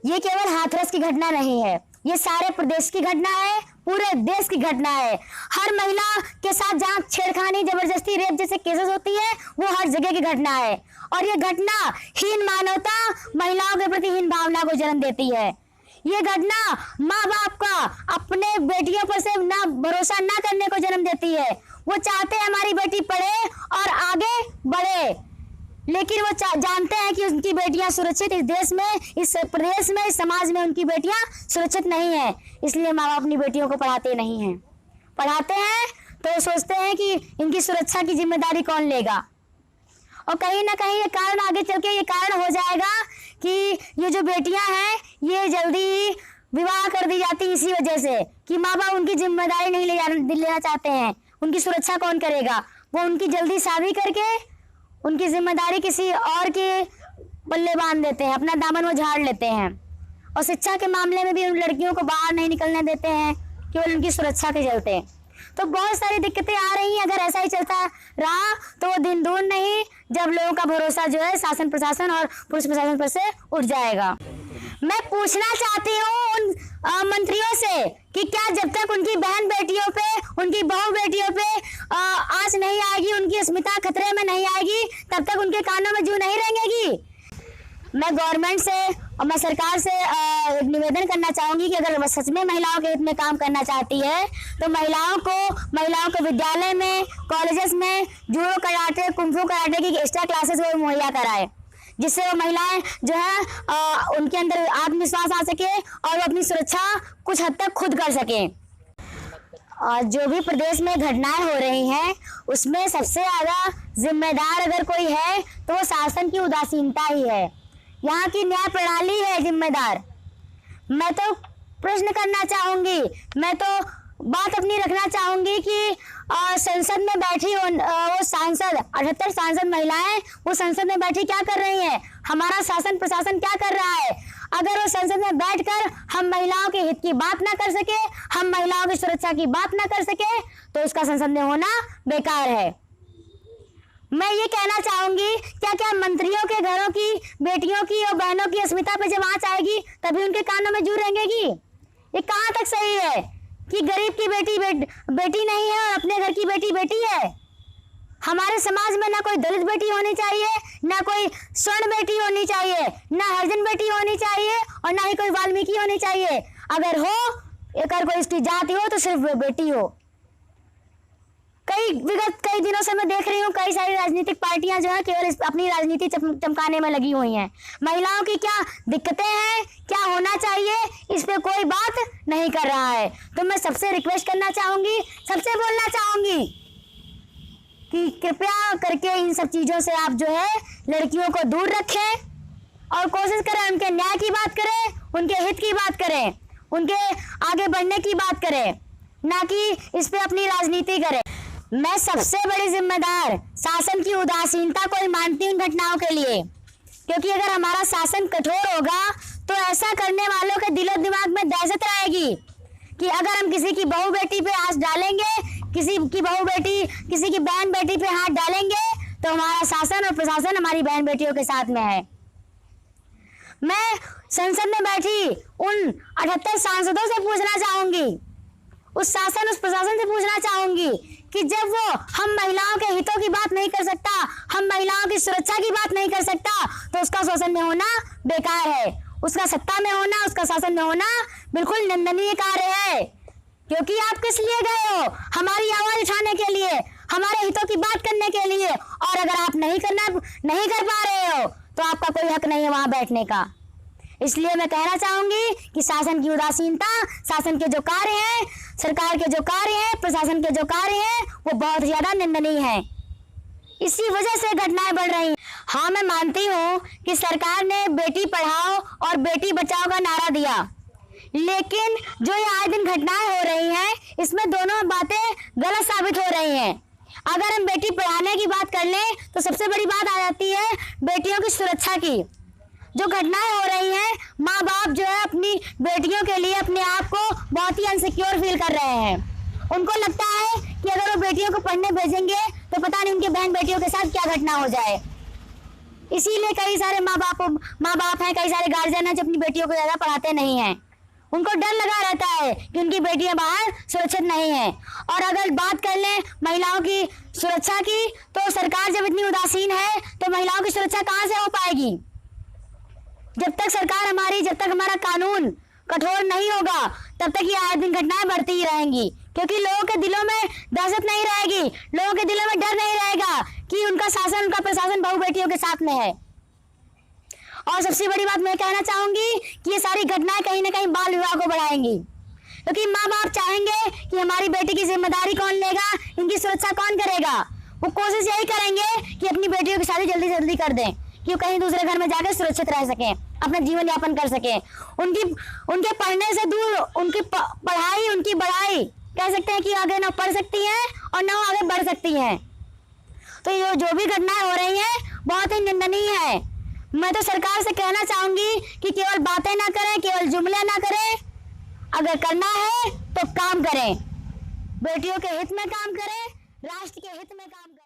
ये केवल हाथरस की घटना नहीं है, ये सारे प्रदेश की घटना है, पूरे देश की घटना है। हर महिला के साथ जहाँ छेड़खानी, जबरदस्ती, रेप जैसे केसेस होती है वो हर जगह की घटना है। और ये घटना हीन मानवता, महिलाओं के प्रति हीन भावना को जन्म देती है। ये घटना माँ बाप का अपने बेटियों पर से ना भरोसा ना करने को जन्म देती है। वो चाहते हैं हमारी बेटी पढ़े और आगे बढ़े, लेकिन वो जानते हैं कि उनकी बेटियां सुरक्षित इस देश में, इस प्रदेश में, इस समाज में उनकी बेटियां सुरक्षित नहीं है। इसलिए माँ बाप अपनी बेटियों को पढ़ाते नहीं हैं। पढ़ाते हैं तो सोचते हैं कि इनकी सुरक्षा की जिम्मेदारी कौन लेगा। और कहीं ना कहीं ये कारण आगे चल के ये कारण हो जाएगा कि ये जो बेटियां हैं ये जल्दी विवाह कर दी जाती इसी वजह से कि माँ बाप उनकी जिम्मेदारी नहीं लेना चाहते हैं। उनकी सुरक्षा कौन करेगा? वो उनकी जल्दी शादी करके उनकी जिम्मेदारी किसी और के पल्ले बांध देते हैं, अपना दामन वो झाड़ लेते हैं। और शिक्षा के मामले में भी उन लड़कियों को बाहर नहीं निकलने देते हैं केवल उनकी सुरक्षा के चलते। तो बहुत सारी दिक्कतें आ रही हैं। अगर ऐसा ही चलता रहा तो वो दिन दूर नहीं जब लोगों का भरोसा जो है शासन प्रशासन और पुलिस प्रशासन पर से उठ जाएगा। मैं पूछना चाहती हूँ उन मंत्रियों से कि क्या जब तक उनकी बहन बेटियों पे, उनकी बहू बेटियों पे आंच नहीं आएगी, उनकी अस्मिता खतरे में नहीं आएगी, तब तक उनके कानों में जूं नहीं रेंगेगी। मैं गवर्नमेंट से और मैं सरकार से निवेदन करना चाहूंगी कि अगर सच में महिलाओं के हित में काम करना चाहती है तो महिलाओं को विद्यालय में, कॉलेजेस में जूडो कराटे, कुंफू कराटे की एक्स्ट्रा क्लासेस वो मुहैया कराए, जिससे वो महिलाएं जो है उनके अंदर आत्मविश्वास आ सके और वो अपनी सुरक्षा कुछ हद तक खुद कर सकें। और जो भी प्रदेश में घटनाएं हो रही हैं उसमें सबसे ज्यादा जिम्मेदार अगर कोई है तो वो शासन की उदासीनता ही है। यहाँ की न्याय प्रणाली है जिम्मेदार। मैं तो प्रश्न करना चाहूंगी, मैं तो बात अपनी रखना चाहूंगी कि संसद में बैठी वो सांसद 78 सांसद महिलाएं वो संसद में बैठी क्या कर रही हैं? हमारा शासन प्रशासन क्या कर रहा है? अगर वो संसद में बैठकर हम महिलाओं के हित की बात ना कर सके, हम महिलाओं की सुरक्षा की बात ना कर सके तो उसका संसद में होना बेकार है। मैं ये कहना चाहूंगी क्या मंत्रियों के घरों की बेटियों की और बहनों की अस्मिता पे जब आंच आएगी तभी उनके कानों में जू रेंगेगी? ये कहाँ तक सही है कि गरीब की बेटी नहीं है और अपने घर की बेटी बेटी है? हमारे समाज में ना कोई दलित बेटी होनी चाहिए, ना कोई स्वर्ण बेटी होनी चाहिए, ना हरिजन बेटी होनी चाहिए और ना ही कोई वाल्मीकि होनी चाहिए। अगर हो, अगर कोई इसकी जाति हो तो सिर्फ बेटी हो। विगत कई दिनों से मैं देख रही हूँ कई सारी राजनीतिक पार्टियां जो है केवल अपनी राजनीति चमकाने में लगी हुई हैं। महिलाओं की क्या दिक्कतें हैं, क्या होना चाहिए, इस पे कोई बात नहीं कर रहा है। तो मैं सबसे रिक्वेस्ट करना चाहूंगी, सबसे बोलना चाहूंगी कि कृपया करके इन सब चीजों से आप जो है लड़कियों को दूर रखें और कोशिश करें उनके न्याय की बात करें, उनके हित की बात करें, उनके आगे बढ़ने की बात करें, ना कि इस पे अपनी राजनीति करें। मैं सबसे बड़ी जिम्मेदार शासन की उदासीनता को ही मानती हूँ इन घटनाओं के लिए, क्योंकि अगर हमारा शासन कठोर होगा तो ऐसा करने वालों के दिलो दिमाग में दहशत रहेगी कि अगर हम किसी की बहू बेटी पे हाथ डालेंगे, किसी की बहू बेटी, किसी की बहन बेटी पे हाथ डालेंगे तो हमारा शासन और प्रशासन हमारी बहन बेटियों के साथ में है। मैं संसद में बैठी उन 78 सांसदों से पूछना चाहूंगी, उस शासन उस प्रशासन से पूछना चाहूंगी कि जब वो हम महिलाओं के हितों की बात नहीं कर सकता, हम महिलाओं की सुरक्षा की बात नहीं कर सकता तो उसका शासन में होना बेकार है, उसका सत्ता में होना, उसका शासन में होना बिल्कुल निंदनीय कार्य है। क्योंकि आप किस लिए गए हो? हमारी आवाज उठाने के लिए, हमारे हितों की बात करने के लिए। और अगर आप नहीं कर पा रहे हो तो आपका कोई हक नहीं है वहां बैठने का। इसलिए मैं कहना चाहूंगी कि शासन की उदासीनता, शासन के जो कार्य हैं, सरकार के जो कार्य हैं, प्रशासन के जो कार्य हैं वो बहुत ज्यादा निंदनीय है। इसी वजह से घटनाएं बढ़ रही हैं। हाँ, मैं मानती हूँ कि सरकार ने बेटी पढ़ाओ और बेटी बचाओ का नारा दिया, लेकिन जो ये आए दिन घटनाएं हो रही हैं इसमें दोनों बातें गलत साबित हो रही हैं। अगर हम बेटी पढ़ाने की बात कर लें तो सबसे बड़ी बात आ जाती है बेटियों की सुरक्षा की। जो घटनाएं हो रही हैं, माँ बाप जो है अपनी बेटियों के लिए अपने आप को बहुत ही अनसिक्योर फील कर रहे हैं। उनको लगता है कि अगर वो बेटियों को पढ़ने भेजेंगे तो पता नहीं उनके बहन बेटियों के साथ क्या घटना हो जाए। इसीलिए कई सारे माँ बाप हैं, कई सारे गार्जियन हैं जो अपनी बेटियों को ज्यादा पढ़ाते नहीं हैं। उनको डर लगा रहता है कि उनकी बेटियां बाहर सुरक्षित नहीं है। और अगर बात कर लें महिलाओं की सुरक्षा की, तो सरकार जब इतनी उदासीन है तो महिलाओं की सुरक्षा कहां से हो पाएगी? जब तक सरकार हमारी, जब तक हमारा कानून कठोर नहीं होगा, तब तक ये आए दिन घटनाएं बढ़ती ही रहेंगी। क्योंकि लोगों के दिलों में दहशत नहीं रहेगी, लोगों के दिलों में डर नहीं रहेगा कि उनका शासन, उनका प्रशासन बहू बेटियों के साथ में है। और सबसे बड़ी बात मैं कहना चाहूंगी कि ये सारी घटनाएं कहीं ना कहीं बाल विवाह को बढ़ाएंगी। क्योंकि माँ बाप चाहेंगे कि हमारी बेटी की जिम्मेदारी कौन लेगा, इनकी सुरक्षा कौन करेगा। वो कोशिश यही करेंगे कि अपनी बेटियों की शादी जल्दी से जल्दी कर दें कि वो कहीं दूसरे घर में जाकर सुरक्षित रह सकें, अपना जीवन यापन कर सकें। उनके पढ़ने से दूर उनकी पढ़ाई, उनकी बढ़ाई कह सकते हैं कि आगे ना पढ़ सकती हैं और ना आगे बढ़ सकती हैं। तो ये जो भी घटनाएं हो रही हैं बहुत ही निंदनीय है। मैं तो सरकार से कहना चाहूंगी कि केवल बातें ना करें, केवल जुमले ना करें, अगर करना है तो काम करें, बेटियों के हित में काम करें, राष्ट्र के हित में काम करें।